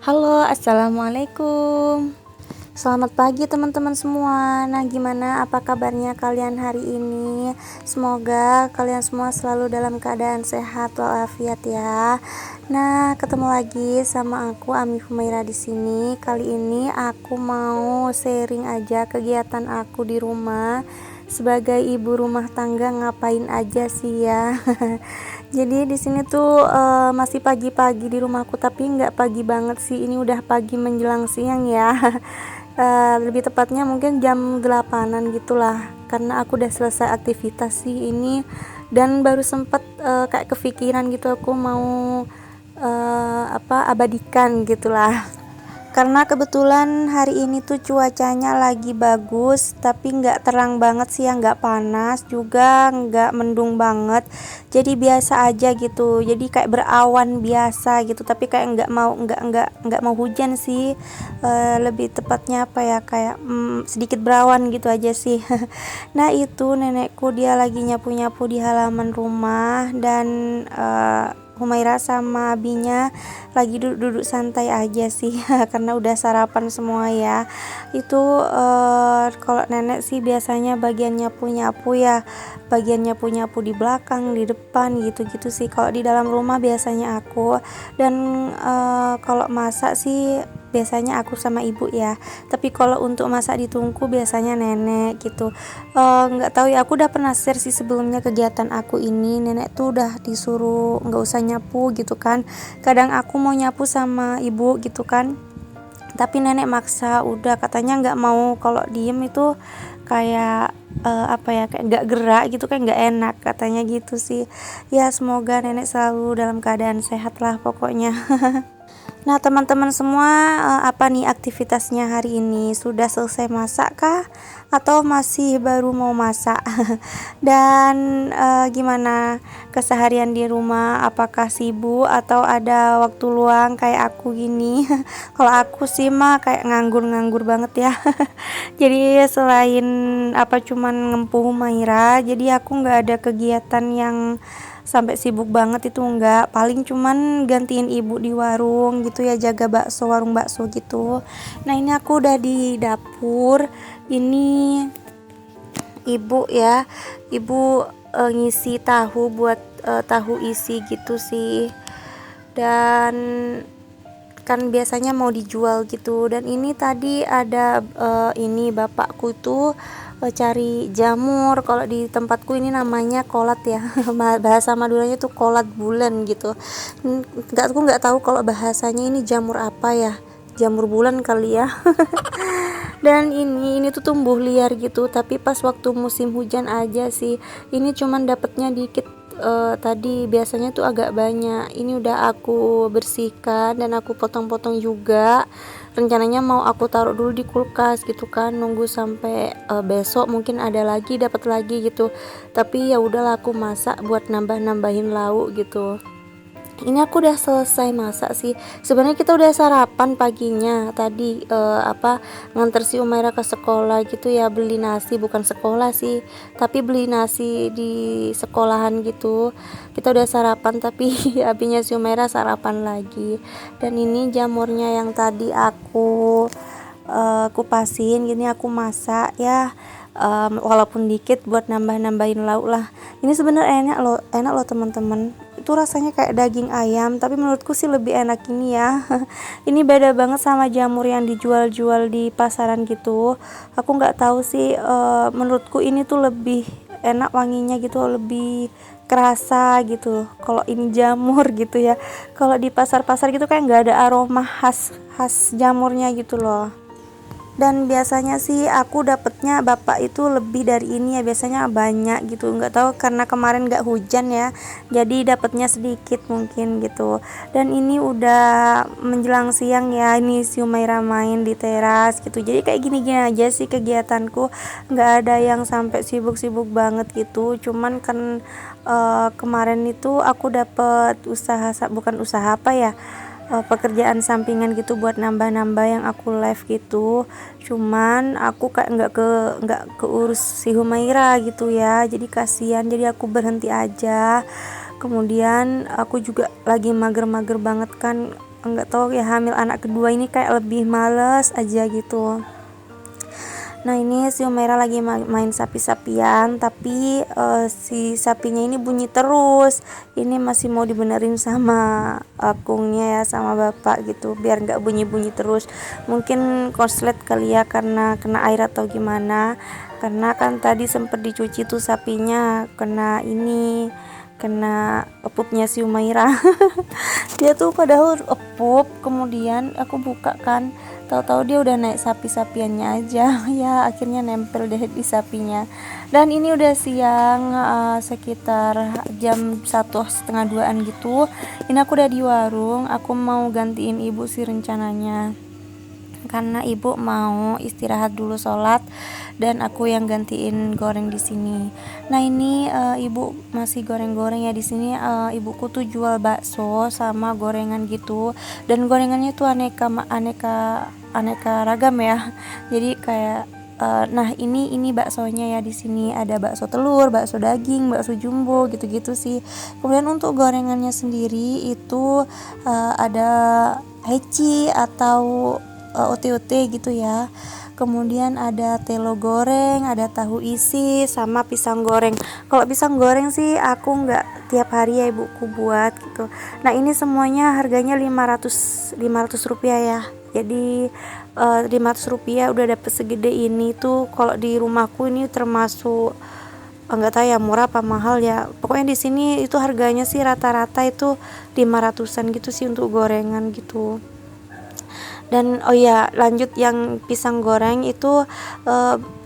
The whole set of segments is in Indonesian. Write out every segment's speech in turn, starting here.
Halo, assalamualaikum. Selamat pagi teman-teman semua. Nah, gimana apa kabarnya kalian hari ini? Semoga kalian semua selalu dalam keadaan sehat walafiat ya. Nah, ketemu lagi sama aku Ami Humaira di sini. Kali ini aku mau sharing aja kegiatan aku di rumah. Sebagai ibu rumah tangga ngapain aja sih ya. Jadi di sini tuh masih pagi-pagi di rumahku, tapi nggak pagi banget sih. Ini udah pagi menjelang siang ya. Lebih tepatnya mungkin jam 8-an gitulah. Karena aku udah selesai aktivitas sih ini, dan baru sempet kayak kepikiran gitu aku mau abadikan gitulah. Karena kebetulan hari ini tuh cuacanya lagi bagus, tapi nggak terang banget sih ya, nggak panas juga nggak mendung banget, jadi biasa aja gitu. Jadi kayak berawan biasa gitu, tapi kayak nggak mau hujan sih. Lebih tepatnya apa ya, kayak sedikit berawan gitu aja sih. Nah, itu nenekku dia lagi nyapu-nyapu di halaman rumah, dan Humaira sama abinya lagi duduk santai aja sih. Karena udah sarapan semua ya. Itu kalau nenek sih biasanya bagian nyapu-nyapu ya, bagian nyapu-nyapu di belakang, di depan gitu-gitu sih. Kalau di dalam rumah biasanya aku, dan kalau masak sih biasanya aku sama ibu ya. Tapi kalau untuk masak di tungku biasanya nenek gitu. Nggak tahu ya, aku udah pernah share sih sebelumnya kegiatan aku ini. Nenek tuh udah disuruh nggak usah nyapu gitu kan. Kadang aku mau nyapu sama ibu gitu kan, tapi nenek maksa, udah katanya nggak mau, kalau diem itu kayak kayak nggak gerak gitu kan, nggak enak katanya gitu sih ya. Semoga nenek selalu dalam keadaan sehat lah pokoknya. Nah, teman-teman semua, apa nih aktivitasnya hari ini? Sudah selesai masak kah? Atau masih baru mau masak? Dan gimana keseharian di rumah? Apakah sibuk atau ada waktu luang kayak aku gini? Kalau aku sih mah kayak nganggur-nganggur banget ya. Jadi selain cuman ngempuh Maira, jadi aku nggak ada kegiatan yang sampai sibuk banget itu enggak. Paling cuman gantiin ibu di warung gitu ya, jaga bakso, warung bakso gitu. Nah, ini aku udah di dapur. Ini ibu ya, ibu ngisi tahu buat tahu isi gitu sih. Dan kan biasanya mau dijual gitu. Dan ini tadi ada ini bapakku tuh cari jamur. Kalau di tempatku ini namanya kolat ya. Bahasa Maduranya tuh kolat bulan gitu. Aku nggak tahu kalau bahasanya ini jamur apa ya, jamur bulan kali ya. Dan ini tuh tumbuh liar gitu, tapi pas waktu musim hujan aja sih. Ini cuman dapatnya dikit. Tadi biasanya tuh agak banyak. Ini udah aku bersihkan dan aku potong-potong juga. Rencananya mau aku taruh dulu di kulkas gitu kan, nunggu sampai besok mungkin ada lagi, dapat lagi gitu. Tapi ya udahlah, aku masak buat nambah-nambahin lauk gitu. Ini aku udah selesai masak sih. Sebenarnya kita udah sarapan paginya tadi, nganter si Umaira ke sekolah gitu ya, beli nasi, bukan sekolah sih, tapi beli nasi di sekolahan gitu. Kita udah sarapan, tapi abinya si Umaira sarapan lagi. Dan ini jamurnya yang tadi aku kupasin gini, aku masak ya, walaupun dikit buat nambah-nambahin lauk lah. Ini sebenarnya enak loh teman-teman. Itu rasanya kayak daging ayam, tapi menurutku sih lebih enak ini ya. Ini beda banget sama jamur yang dijual-jual di pasaran gitu. Aku nggak tahu sih, menurutku ini tuh lebih enak wanginya gitu, lebih kerasa gitu kalau ini jamur gitu ya. Kalau di pasar-pasar gitu kayak nggak ada aroma khas jamurnya gitu loh. Dan biasanya sih aku dapetnya bapak itu lebih dari ini ya, biasanya banyak gitu. Nggak tahu karena kemarin nggak hujan ya, jadi dapetnya sedikit mungkin gitu. Dan ini udah menjelang siang ya, ini si Umaira main di teras gitu. Jadi kayak gini-gini aja sih kegiatanku, nggak ada yang sampai sibuk-sibuk banget gitu. Cuman kan kemarin itu aku dapet bukan usaha apa ya, pekerjaan sampingan gitu buat nambah-nambah yang aku live gitu. Cuman aku kayak nggak keurus si Humaira gitu ya, jadi kasihan, jadi aku berhenti aja. Kemudian aku juga lagi mager-mager banget kan, nggak tahu ya, hamil anak kedua ini kayak lebih males aja gitu. Nah ini si Umaira lagi main sapi-sapian, tapi si sapinya ini bunyi terus. Ini masih mau dibenerin sama akungnya ya, sama bapak gitu, biar nggak bunyi-bunyi terus. Mungkin konslet kali ya, karena kena air atau gimana. Karena kan tadi sempet dicuci tuh sapinya, kena epupnya si Umaira. Dia tuh padahal epup, kemudian aku buka kan, tahu-tahu dia udah naik sapi-sapiannya aja. Ya akhirnya nempel deh di sapinya. Dan ini udah siang, sekitar jam 1:30-an gitu. Ini aku udah di warung, aku mau gantiin ibu sih rencananya, karena ibu mau istirahat dulu sholat dan aku yang gantiin goreng di sini. Nah ini ibu masih goreng-goreng ya di sini. Ibuku tuh jual bakso sama gorengan gitu, dan gorengannya tuh aneka ragam ya. Jadi kayak nah ini baksonya ya, di sini ada bakso telur, bakso daging, bakso jumbo gitu-gitu sih. Kemudian untuk gorengannya sendiri itu ada heci atau ote-ote gitu ya. Kemudian ada telo goreng, ada tahu isi, sama pisang goreng. Kalau pisang goreng sih aku nggak tiap hari ya ibuku buat gitu. Nah ini semuanya harganya 500 rupiah ya. Jadi 500 rupiah udah dapet segede ini tuh. Kalau di rumahku ini termasuk nggak tahu ya murah apa mahal ya. Pokoknya di sini itu harganya sih rata-rata itu 500-an gitu sih untuk gorengan gitu. Dan oh ya, lanjut yang pisang goreng itu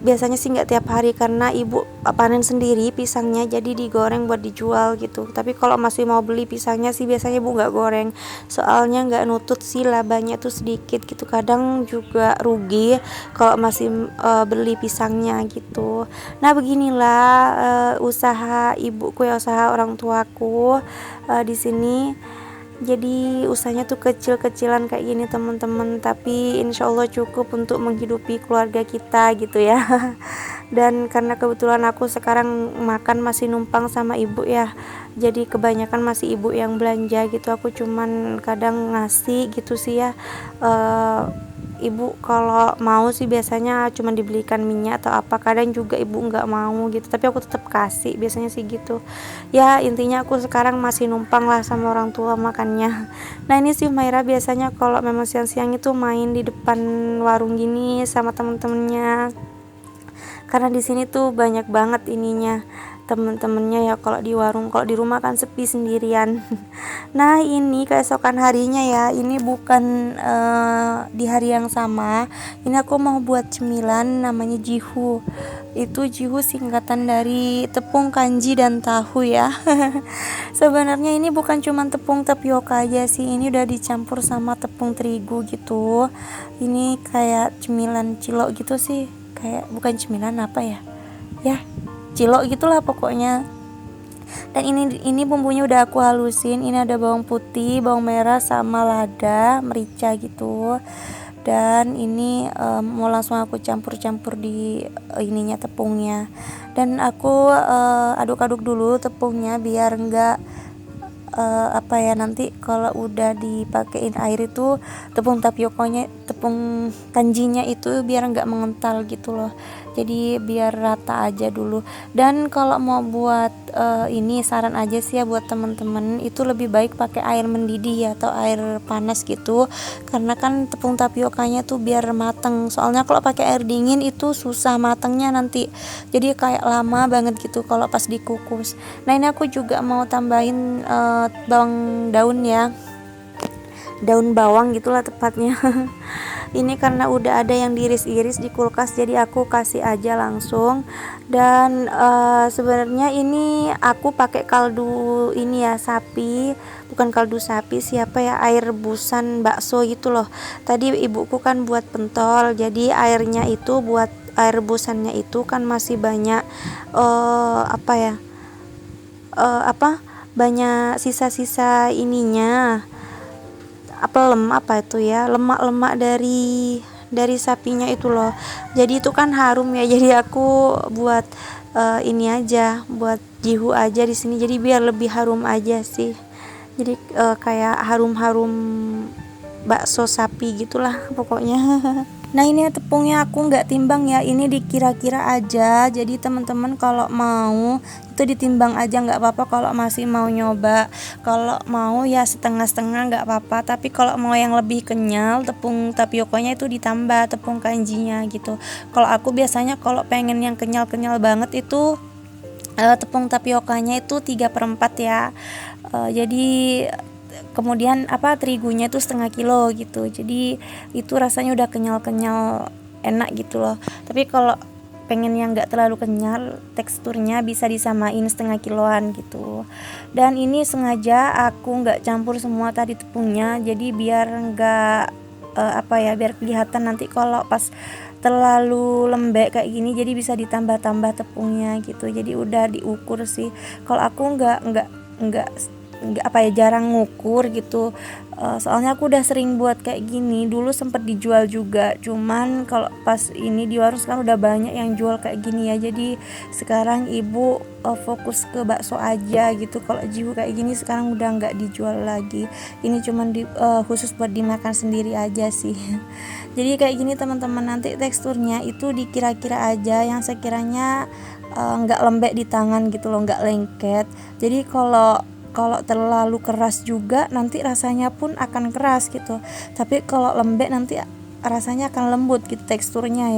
biasanya sih nggak tiap hari, karena ibu panen sendiri pisangnya, jadi digoreng buat dijual gitu. Tapi kalau masih mau beli pisangnya sih biasanya ibu nggak goreng, soalnya nggak nutut sih, labanya tuh sedikit gitu. Kadang juga rugi kalau masih beli pisangnya gitu. Nah beginilah usaha ibuku ya, usaha orang tuaku di sini. Jadi usahanya tuh kecil-kecilan kayak gini teman-teman, tapi insya Allah cukup untuk menghidupi keluarga kita gitu ya. Dan karena kebetulan aku sekarang makan masih numpang sama ibu ya, jadi kebanyakan masih ibu yang belanja gitu, aku cuman kadang ngasih gitu sih ya. Ibu kalau mau sih biasanya cuma dibelikan minyak atau apa, kadang juga ibu nggak mau gitu, tapi aku tetap kasih biasanya sih gitu ya. Intinya aku sekarang masih numpang lah sama orang tua makannya. Nah ini sih Maira biasanya kalau memang siang-siang itu main di depan warung gini sama temen-temennya, karena di sini tuh banyak banget ininya temen-temennya ya. Kalau di warung, kalau di rumah kan sepi sendirian. Nah ini keesokan harinya ya, ini bukan di hari yang sama, ini aku mau buat cemilan namanya jihu. Itu jihu singkatan dari tepung kanji dan tahu ya. Sebenarnya ini bukan cuma tepung tapioka aja sih, ini udah dicampur sama tepung terigu gitu. Ini kayak cemilan cilok gitu sih, kayak bukan cemilan apa ya, cilok gitulah pokoknya. Dan ini bumbunya udah aku halusin. Ini ada bawang putih, bawang merah, sama lada, merica gitu. Dan ini mau langsung aku campur-campur di ininya tepungnya. Dan aku aduk-aduk dulu tepungnya biar enggak nanti kalau udah dipakein air itu tepung kanjinya itu biar nggak mengental gitu loh. Jadi biar rata aja dulu. Dan kalau mau buat ini saran aja sih ya buat temen-temen, itu lebih baik pakai air mendidih ya, atau air panas gitu, karena kan tepung tapiokanya tuh biar mateng. Soalnya kalau pakai air dingin itu susah matengnya nanti, jadi kayak lama banget gitu kalau pas dikukus. Nah ini aku juga mau tambahin bawang daun ya, daun bawang gitulah tepatnya. Ini karena udah ada yang diiris-iris di kulkas, jadi aku kasih aja langsung. Dan sebenarnya ini aku pakai kaldu ini ya sapi, bukan kaldu sapi, siapa ya, air rebusan bakso gitu loh. Tadi ibuku kan buat pentol, jadi airnya itu buat air rebusannya itu kan masih banyak banyak sisa-sisa ininya, apa itu ya, lemak-lemak dari sapinya itu loh. Jadi itu kan harum ya. Jadi aku buat ini aja, buat jihu aja di sini. Jadi biar lebih harum aja sih. Jadi kayak harum-harum bakso sapi gitulah pokoknya. Nah ini tepungnya aku nggak timbang ya, ini dikira-kira aja. Jadi teman-teman kalau mau itu ditimbang aja nggak apa-apa, kalau masih mau nyoba. Kalau mau ya setengah-setengah nggak apa-apa, tapi kalau mau yang lebih kenyal tepung tapiokanya itu ditambah tepung kanjinya gitu. Kalau aku biasanya kalau pengen yang kenyal-kenyal banget itu tepung tapiokanya itu 3/4 ya. Jadi kemudian terigunya itu setengah kilo gitu, jadi itu rasanya udah kenyal-kenyal enak gitu loh. Tapi kalau pengen yang nggak terlalu kenyal teksturnya bisa disamain setengah kiloan gitu. Dan ini sengaja aku nggak campur semua tadi tepungnya, jadi biar nggak biar kelihatan nanti kalau pas terlalu lembek kayak gini, jadi bisa ditambah-tambah tepungnya gitu. Jadi udah diukur sih. Kalau aku nggak jarang ngukur gitu. Soalnya aku udah sering buat kayak gini, dulu sempet dijual juga, cuman kalau pas ini di warung sekarang udah banyak yang jual kayak gini ya. Jadi sekarang ibu fokus ke bakso aja gitu. Kalau jihu kayak gini sekarang udah nggak dijual lagi, ini cuman khusus buat dimakan sendiri aja sih. Jadi kayak gini teman-teman, nanti teksturnya itu dikira-kira aja yang sekiranya nggak lembek di tangan gitu loh, nggak lengket. Jadi kalau terlalu keras juga nanti rasanya pun akan keras gitu. Tapi kalau lembek nanti rasanya akan lembut gitu, teksturnya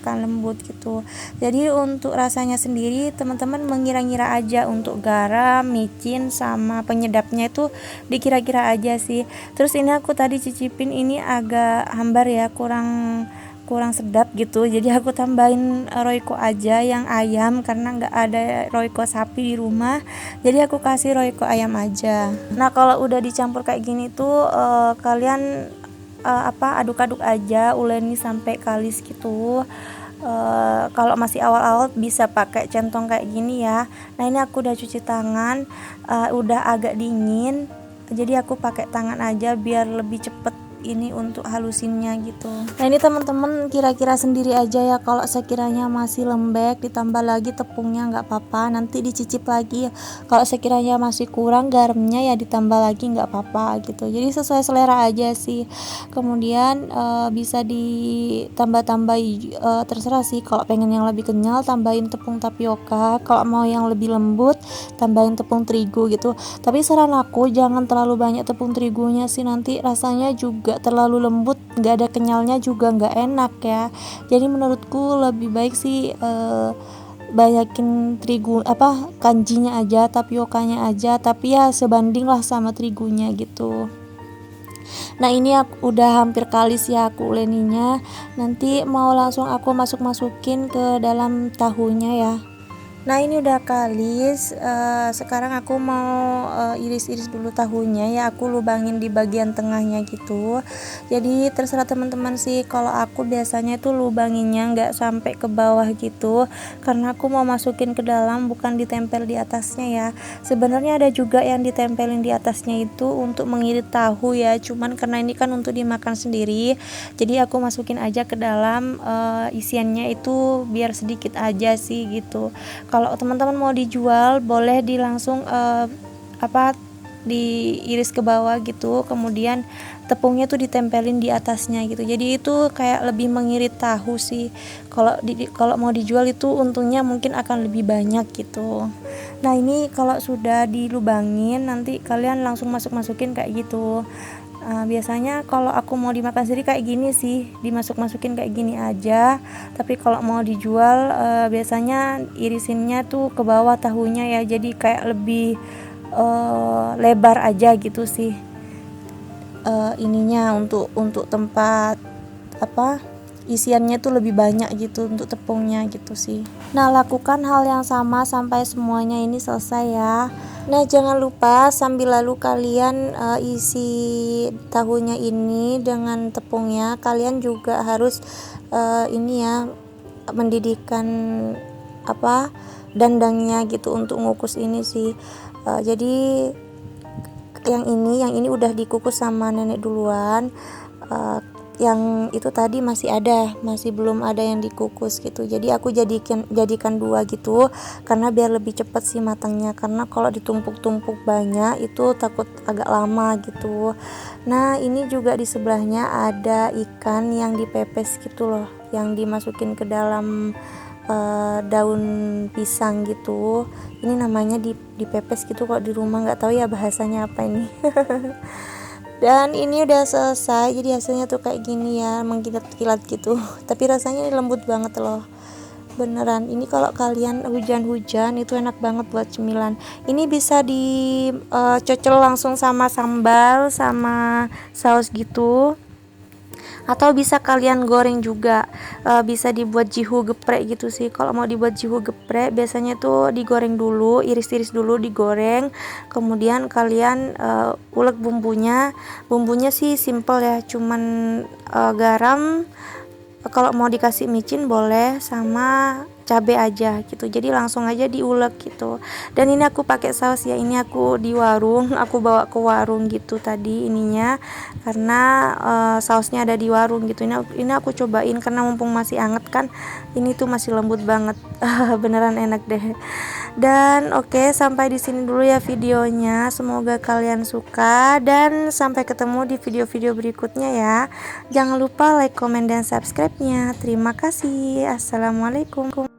akan lembut gitu. Jadi untuk rasanya sendiri teman-teman mengira-ngira aja, untuk garam, micin sama penyedapnya itu dikira-kira aja sih. Terus ini aku tadi cicipin, ini agak hambar ya, kurang sedap gitu, jadi aku tambahin royco aja yang ayam karena nggak ada royco sapi di rumah, jadi aku kasih royco ayam aja. Nah kalau udah dicampur kayak gini tuh kalian aduk-aduk aja, uleni sampai kalis gitu. Kalau masih awal-awal bisa pakai centong kayak gini ya. Nah ini aku udah cuci tangan, udah agak dingin, jadi aku pakai tangan aja biar lebih cepet ini untuk halusinnya gitu. Nah ini teman-teman kira-kira sendiri aja ya, kalau sekiranya masih lembek ditambah lagi tepungnya nggak apa-apa, nanti dicicip lagi. Kalau sekiranya masih kurang garamnya ya ditambah lagi nggak apa-apa gitu. Jadi sesuai selera aja sih. Kemudian bisa ditambah-tambah terserah sih, kalau pengen yang lebih kenyal tambahin tepung tapioka, kalau mau yang lebih lembut tambahin tepung terigu gitu. Tapi saran aku jangan terlalu banyak tepung terigunya sih, nanti rasanya juga terlalu lembut, nggak ada kenyalnya juga nggak enak ya. Jadi menurutku lebih baik sih banyakin kanjinya aja, tapiokanya aja, tapi ya sebanding lah sama terigunya gitu. Nah ini aku udah hampir kalis ya aku uleninya, nanti mau langsung aku masukin ke dalam tahunya ya. Nah ini udah kalis, sekarang aku mau iris-iris dulu tahunya ya, aku lubangin di bagian tengahnya gitu. Jadi terserah teman-teman sih, kalau aku biasanya itu lubanginnya nggak sampai ke bawah gitu, karena aku mau masukin ke dalam bukan ditempel di atasnya ya. Sebenarnya ada juga yang ditempelin di atasnya itu untuk mengirit tahu ya, cuman karena ini kan untuk dimakan sendiri, jadi aku masukin aja ke dalam, isiannya itu biar sedikit aja sih gitu. Kalau teman-teman mau dijual boleh langsung diiris ke bawah gitu, kemudian tepungnya tuh ditempelin di atasnya gitu. Jadi itu kayak lebih mengirit tahu sih. Kalau mau dijual itu untungnya mungkin akan lebih banyak gitu. Nah ini kalau sudah dilubangin nanti kalian langsung masukin kayak gitu. Biasanya kalau aku mau dimakan sendiri kayak gini sih, dimasukin kayak gini aja. Tapi kalau mau dijual biasanya irisinnya tuh ke bawah tahunya ya, jadi kayak lebih lebar aja gitu sih. Ininya untuk tempat isiannya tuh lebih banyak gitu untuk tepungnya gitu sih. Nah lakukan hal yang sama sampai semuanya ini selesai ya. Nah jangan lupa sambil lalu kalian isi tahunya ini dengan tepungnya, kalian juga harus ini ya, mendidihkan dandangnya gitu untuk ngukus ini sih. Jadi yang ini udah dikukus sama nenek duluan. Yang itu tadi masih belum ada yang dikukus gitu, jadi aku jadikan dua gitu karena biar lebih cepet sih matangnya, karena kalau ditumpuk-tumpuk banyak itu takut agak lama gitu. Nah ini juga di sebelahnya ada ikan yang dipepes gitu loh, yang dimasukin ke dalam daun pisang gitu. Ini namanya dipepes gitu, kok di rumah nggak tahu ya bahasanya apa ini. Dan ini udah selesai, jadi hasilnya tuh kayak gini ya, mengkilat-kilat gitu. Tapi rasanya lembut banget loh, beneran. Ini kalau kalian hujan-hujan itu enak banget buat cemilan. Ini bisa dicocol langsung sama sambal sama saus gitu, atau bisa kalian goreng juga. Bisa dibuat jihu geprek gitu sih. Kalau mau dibuat jihu geprek biasanya tuh digoreng dulu, iris-iris dulu, digoreng, kemudian kalian ulek bumbunya sih simple ya, cuman garam, kalau mau dikasih micin boleh, sama cabe aja gitu, jadi langsung aja diulek gitu. Dan ini aku pakai saus ya, ini aku di warung, aku bawa ke warung gitu tadi ininya, karena sausnya ada di warung gitu. Ini aku cobain karena mumpung masih anget kan, ini tuh masih lembut banget. Beneran enak deh. Dan oke, sampai di sini dulu ya videonya, semoga kalian suka dan sampai ketemu di video-video berikutnya ya. Jangan lupa like, comment, dan subscribe-nya. Terima kasih. Assalamualaikum.